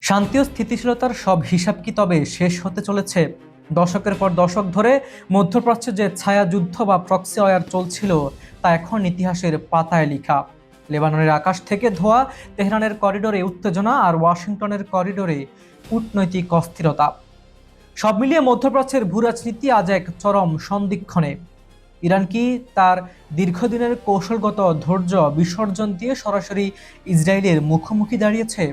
শান্তি ও স্থিতিশীলতার সব হিসাব কি তবে শেষ হতে চলেছে? দশকের পর দশক ধরে মধ্যপ্রাচ্যে যে ছায়া যুদ্ধ বা প্রক্সি ওয়ার চলছিল তা এখন ইতিহাসের পাতায় লেখা। লেবাননের আকাশ থেকে ধোয়া, তেহরানের করিডোরে উত্তেজনা আর ওয়াশিংটনের করিডোরে কূটনৈতিক অস্থিরতা। সব মিলিয়ে মধ্যপ্রাচ্যের ভূরাজনীতি আজ এক চরম সন্ধিক্ষণে। ইরান কি তার দীর্ঘদিনের কৌশলগত ধৈর্য বিসর্জন দিয়ে সরাসরি ইসরায়েলের মুখোমুখি দাঁড়িয়েছে?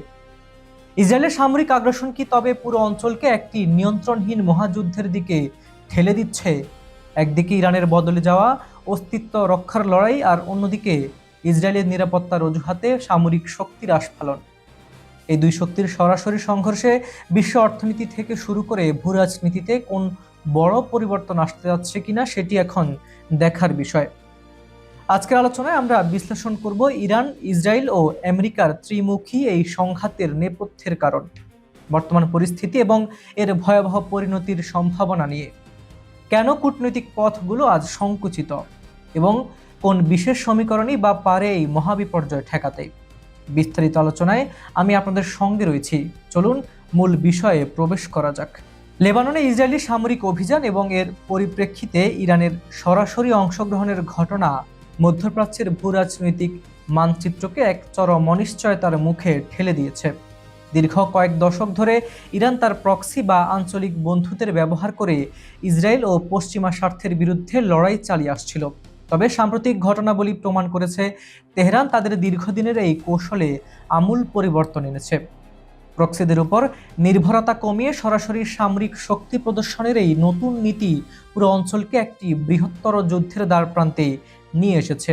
ইসরায়েলের সামরিক আগ্রাসন কি তবে পুরো অঞ্চলকে একটি নিয়ন্ত্রণহীন মহাযুদ্ধের দিকে ঠেলে দিচ্ছে? একদিকে ইরানের বদলে যাওয়া অস্তিত্ব রক্ষার লড়াই, আর অন্যদিকে ইসরায়েলের নিরাপত্তার অজুহাতে সামরিক শক্তির আস্ফালন। এই দুই শক্তির সরাসরি সংঘর্ষে বিশ্ব অর্থনীতি থেকে শুরু করে ভূরাজনীতিতে কোন বড় পরিবর্তন আসতে যাচ্ছে কিনা সেটি এখন দেখার বিষয়। আজকের আলোচনায় আমরা বিশ্লেষণ করব ইরান, ইসরায়েল ও আমেরিকার ত্রিমুখী এই সংঘাতের নেপথ্যের কারণ, বর্তমান পরিস্থিতি এবং এর ভয়াবহ পরিণতির সম্ভাবনা নিয়ে। কেন কূটনৈতিক পথগুলো আজ সংকুচিত এবং কোন বিশেষ সমীকরণই বা পারে এই মহাবিপর্যয় ঠেকাতে। বিস্তারিত আলোচনায় আমি আপনাদের সঙ্গে রয়েছি। চলুন মূল বিষয়ে প্রবেশ করা যাক। লেবাননে ইসরায়েলি সামরিক অভিযান এবং এর পরিপ্রেক্ষিতে ইরানের সরাসরি অংশগ্রহণের ঘটনা মধ্যপ্রাচ্যের ভূরাজনৈতিক মানচিত্রকে এক চরম অনিশ্চয়তার মুখে ঠেলে দিয়েছে। দীর্ঘ কয়েক দশক ধরে ইরান তার প্রক্সি বা আঞ্চলিক বন্ধুদের ব্যবহার করে ইসরায়েল ও পশ্চিমা স্বার্থের বিরুদ্ধে লড়াই চালিয়ে আসছিল। তবে সাম্প্রতিক ঘটনাবলী প্রমাণ করেছে তেহরান তাদের দীর্ঘদিনের এই কৌশলে আমূল পরিবর্তন এনেছে। প্রক্সিদের উপর নির্ভরতা কমিয়ে সরাসরি সামরিক শক্তি প্রদর্শনের এই নতুন নীতি পুরো অঞ্চলকে একটি বৃহত্তর যুদ্ধের দ্বারপ্রান্তে নিয়ে এসেছে।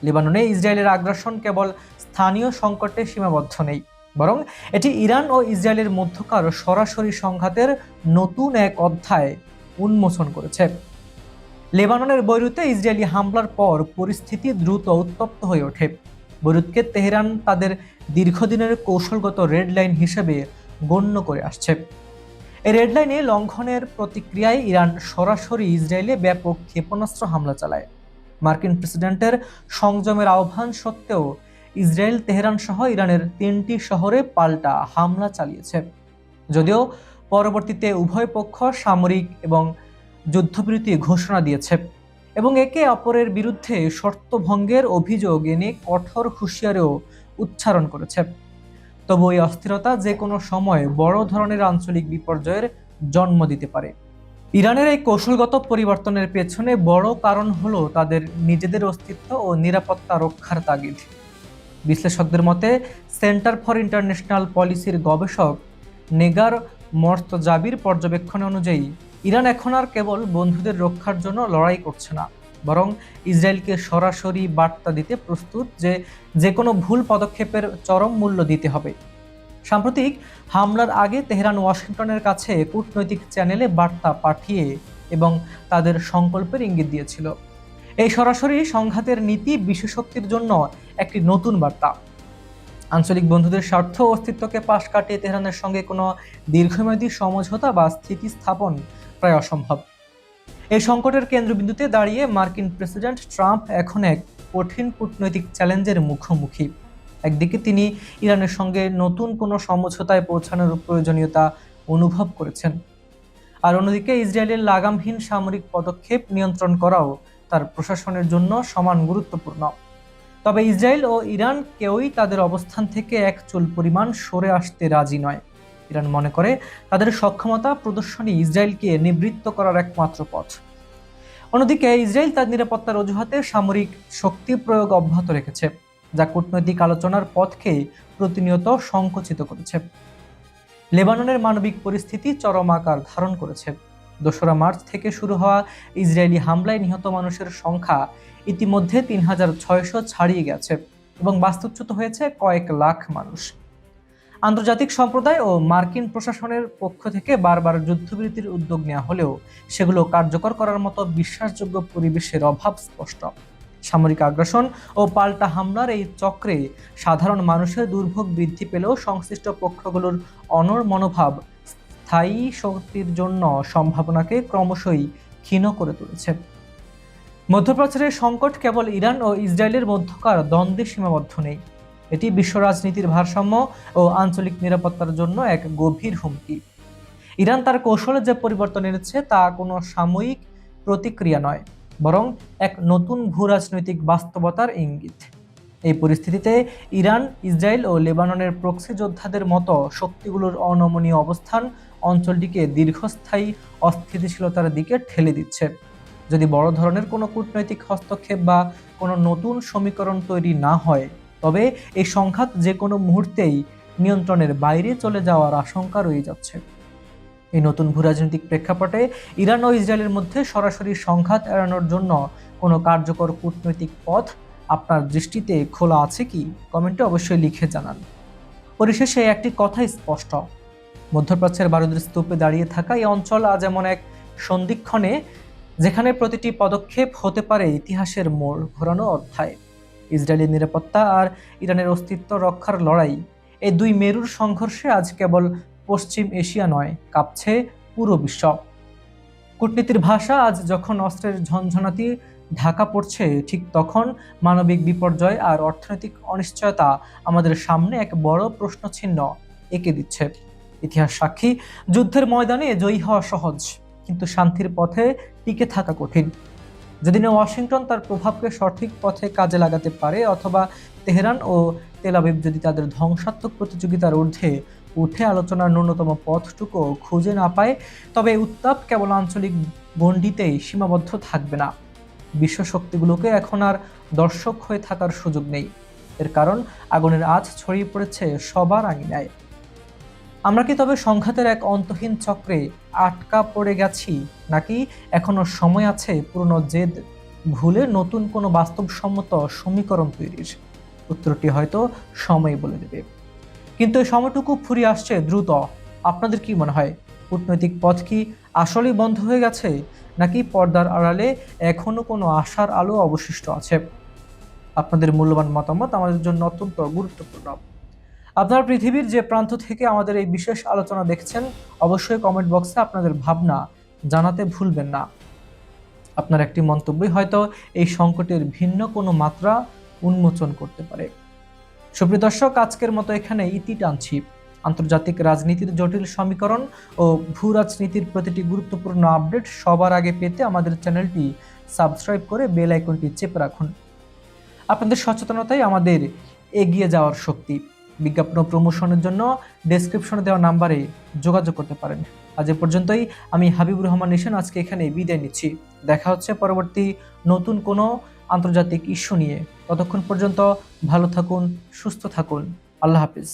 লেবাননে ইসরায়েলের আগ্রাসন কেবল স্থানীয় সংকটে সীমাবদ্ধ নেই, বরং এটি ইরান ও ইসরায়েলের মধ্যকার সরাসরি সংঘাতের নতুন এক অধ্যায় উন্মোচন করেছে। লেবাননের বৈরুতে ইসরায়েলি হামলার পর পরিস্থিতি দ্রুত উত্তপ্ত হয়ে ওঠে। বৈরুতকে তেহরান তাদের দীর্ঘদিনের কৌশলগত রেড লাইন হিসেবে গণ্য করে আসছে। এই রেড লাইনে লঙ্ঘনের প্রতিক্রিয়ায় ইরান সরাসরি ইসরায়েলে ব্যাপক ক্ষেপণাস্ত্র হামলা চালায়। মার্কিন প্রেসিডেন্টের সংযমের আহ্বান সত্ত্বেও ইসরায়েল তেহরান সহ ইরানের 3টি শহরে পাল্টা হামলা চালিয়েছে। যদিও পরবর্তীতে উভয় পক্ষ সামরিক এবং যুদ্ধবিরতি ঘোষণা দিয়েছে এবং একে অপরের বিরুদ্ধে শর্ত ভঙ্গের অভিযোগ এনে কঠোর হুঁশিয়ারিও উচ্চারণ করেছে। তবু এই অস্থিরতা যে কোনো সময় বড় ধরনের আঞ্চলিক বিপর্যয়ের জন্ম দিতে পারে। ইরানের এই কৌশলগত পরিবর্তনের পেছনে বড় কারণ হলো তাদের নিজেদের অস্তিত্ব ও নিরাপত্তা রক্ষার তাগিদ। বিশ্লেষকদের মতে সেন্টার ফর ইন্টারন্যাশনাল পলিসির গবেষক নেগার মর্তজাবির পর্যবেক্ষণ অনুযায়ী ইরান এখন আর কেবল বন্ধুদের রক্ষার জন্য লড়াই করছে না, বরং ইসরায়েলকে সরাসরি বার্তা দিতে প্রস্তুত যে কোনো ভুল পদক্ষেপের চরম মূল্য দিতে হবে। সাম্প্রতিক হামলার আগে তেহরান ওয়াশিংটনের কাছে কূটনৈতিক চ্যানেলে বার্তা পাঠিয়ে এবং তাদের সংকল্পের ইঙ্গিত দিয়েছিল। এই সরাসরি সংঘাতের নীতি বিশ্বশক্তির জন্য একটি নতুন বার্তা। আঞ্চলিক বন্ধুদের স্বার্থ ও অস্তিত্বকে পাশ কাটিয়ে তেহরানের সঙ্গে কোনো দীর্ঘমেয়াদী সমঝোতা বা স্থিতিস্থাপন প্রায় অসম্ভব। এই সংকটের কেন্দ্রবিন্দুতে দাঁড়িয়ে মার্কিন প্রেসিডেন্ট ট্রাম্প এখন এক কঠিন কূটনৈতিক চ্যালেঞ্জের মুখোমুখি। একদিকে তিনি ইরানের সঙ্গে নতুন কোনো সমঝোতায় পৌঁছানোর প্রয়োজনীয়তা অনুভব করেছেন, আর অন্যদিকে ইসরায়েলের লাগামহীন সামরিক পদক্ষেপ নিয়ন্ত্রণ করাও তার প্রশাসনের জন্য সমান গুরুত্বপূর্ণ। তবে ইসরায়েল ও ইরান কেউই তাদের অবস্থান থেকে এক চুল পরিমাণ সরে আসতে রাজি নয়। ইরান মনে করে তাদের সক্ষমতা প্রদর্শনী ইসরায়েলকে নিবৃত্ত করার একমাত্র পথ। অন্যদিকে ইসরায়েল তার নিরাপত্তার অজুহাতে সামরিক শক্তি প্রয়োগ অব্যাহত রেখেছে, যা কূটনৈতিক আলোচনার পথকে প্রতিনিয়ত সংকুচিত করেছে। লেবাননের মানবিক পরিস্থিতি চরম আকার ধারণ করেছে। 2রা মার্চ থেকে শুরু হওয়া ইসরায়েলি হামলায় নিহত মানুষের সংখ্যা ইতিমধ্যে 3600 ছাড়িয়ে গেছে এবং বাস্তুচ্যুত হয়েছে কয়েক লাখ মানুষ। আন্তর্জাতিক সম্প্রদায় ও মার্কিন প্রশাসনের পক্ষ থেকে বারবার যুদ্ধবিরতির উদ্যোগ নেওয়া হলেও সেগুলো কার্যকর করার মতো বিশ্বাসযোগ্য পরিবেশের অভাব স্পষ্ট। সামরিক আগ্রাসন ও পাল্টা হামলার এই চক্রে সাধারণ মানুষের দুর্ভোগ বৃদ্ধি পেলেও সংশ্লিষ্ট পক্ষগুলোর অনড় মনোভাব স্থায়ী শক্তির জন্য সম্ভাবনাকে ক্রমশই ক্ষীণ করে তুলেছে। মধ্যপ্রাচ্যের সংকট কেবল ইরান ও ইসরায়েলের মধ্যকার দ্বন্দ্বে সীমাবদ্ধ নেই। এটি বিশ্ব রাজনীতির ভারসাম্য ও আঞ্চলিক নিরাপত্তার জন্য এক গভীর হুমকি। ইরান তার কৌশলে যে পরিবর্তন এনেছে তা কোনো সাময়িক প্রতিক্রিয়া নয়, বরং এক নতুন ভূরাজনৈতিক বাস্তবতার ইঙ্গিত। এই পরিস্থিতিতে ইরান, ইসরায়েল ও লেবাননের প্রক্সি যোদ্ধাদের মতো শক্তিগুলোর অনমনীয় অবস্থান অঞ্চলটিকে দীর্ঘস্থায়ী অস্থিতিশীলতার দিকে ঠেলে দিচ্ছে। যদি বড় ধরনের কোনো কূটনৈতিক হস্তক্ষেপ বা কোনো নতুন সমীকরণ তৈরি না হয়, তবে এই সংঘাত যে কোনো মুহূর্তেই নিয়ন্ত্রণের বাইরে চলে যাওয়ার আশঙ্কা রয়ে যাচ্ছে। এই নতুন ভূরাজনৈতিক প্রেক্ষাপটে ইরান ও ইসরায়েলের মধ্যে সরাসরি সংঘাত এড়ানোর জন্য কোনো কার্যকর কূটনৈতিক পথ আপনার দৃষ্টিতে খোলা আছে কি? কমেন্টে অবশ্যই লিখে জানান। পরিশেষে একটি কথাই স্পষ্ট, মধ্যপ্রাচ্যের বারুদের স্তূপে দাঁড়িয়ে থাকা এই অঞ্চল আজ এমন এক সন্ধিক্ষণে যেখানে প্রতিটি পদক্ষেপ হতে পারে ইতিহাসের মোড় ঘোরানো অধ্যায়। ইসরায়েলের নিরাপত্তা আর ইরানের অস্তিত্ব রক্ষার লড়াই, এই দুই মেরুর সংঘর্ষে আজ কেবল পশ্চিম এশিয়া নয়, কাঁপছে পুরো বিশ্ব। কূটনীতির ভাষা আজ যখন অস্ত্রের ঝনঝনাতি ঢাকা পড়ছে, ঠিক তখন মানবিক বিপর্যয় আর অর্থনৈতিক অনিশ্চয়তা আমাদের সামনে এক বড় প্রশ্নচিহ্ন এঁকে দিচ্ছে। ইতিহাস সাক্ষী, যুদ্ধের ময়দানে জয়ী হওয়া সহজ, কিন্তু শান্তির পথে টিকে থাকা কঠিন। যেদিনে ওয়াশিংটন তার প্রভাবকে সঠিক পথে কাজে লাগাতে পারে, অথবা তেহরান ও তেল আবিব যদি তাদের ধ্বংসাত্মক প্রতিযোগিতার ঊর্ধ্বে উঠে আলোচনার ন্যূনতম পথটুকু খুঁজে না পায়, তবে উত্তাপ কেবল আঞ্চলিক গণ্ডিতেই সীমাবদ্ধ থাকবে না। বিশ্ব শক্তিগুলোকে এখন আর দর্শক হয়ে থাকার সুযোগ নেই। এর কারণ আগুনের আঁচ ছড়িয়ে পড়েছে সবার আঙিনায়। আমরা কি তবে সংঘাতের এক অন্তহীন চক্রে আটকা পড়ে গেছি, নাকি এখনো সময় আছে পুরনো জেদ ভুলে নতুন কোনো বাস্তবসম্মত সমীকরণ তৈরির? উত্তরটি হয়তো সময় বলে দেবে, কিন্তু এই সময়টুকু ফুরিয়ে আসছে দ্রুত। আপনাদের কি মনে হয়, কূটনৈতিক পথ কি আসলেই বন্ধ হয়ে গেছে, নাকি পর্দার আড়ালে এখনো কোনো আশার আলো অবশিষ্ট আছে? আপনাদের মূল্যবান মতামত আমাদের জন্য অত্যন্ত গুরুত্বপূর্ণ। আপনারা পৃথিবীর যে প্রান্ত থেকে আমাদের এই বিশেষ আলোচনা দেখছেন, অবশ্যই কমেন্ট বক্সে আপনাদের ভাবনা জানাতে ভুলবেন না। আপনার একটি মন্তব্যই হয়তো এই সংকটের ভিন্ন কোনো মাত্রা উন্মোচন করতে পারে। সুপ্রিয় দর্শক, আজকের মতো এখানে ইতি টানছি। আন্তর্জাতিক রাজনীতির জটিল সমীকরণ ও ভূ রাজনীতির প্রতিটি গুরুত্বপূর্ণ আপডেট সবার আগে পেতে আমাদের চ্যানেলটি সাবস্ক্রাইব করে বেল আইকনটি চেপে রাখুন। আপনাদের সচেতনতাই আমাদের এগিয়ে যাওয়ার শক্তি। বিজ্ঞাপন ও প্রমোশনের জন্য ডেসক্রিপশনে দেওয়া নাম্বারে যোগাযোগ করতে পারেন। আজ এ পর্যন্তই। আমি হাবিবুর রহমান নিশান আজকে এখানে বিদায় নিচ্ছি। দেখা হচ্ছে পরবর্তী নতুন কোনো আন্তর্জাতিক ইস্যু নিয়ে। ততক্ষণ পর্যন্ত ভালো থাকুন, সুস্থ থাকুন। আল্লাহ হাফিজ।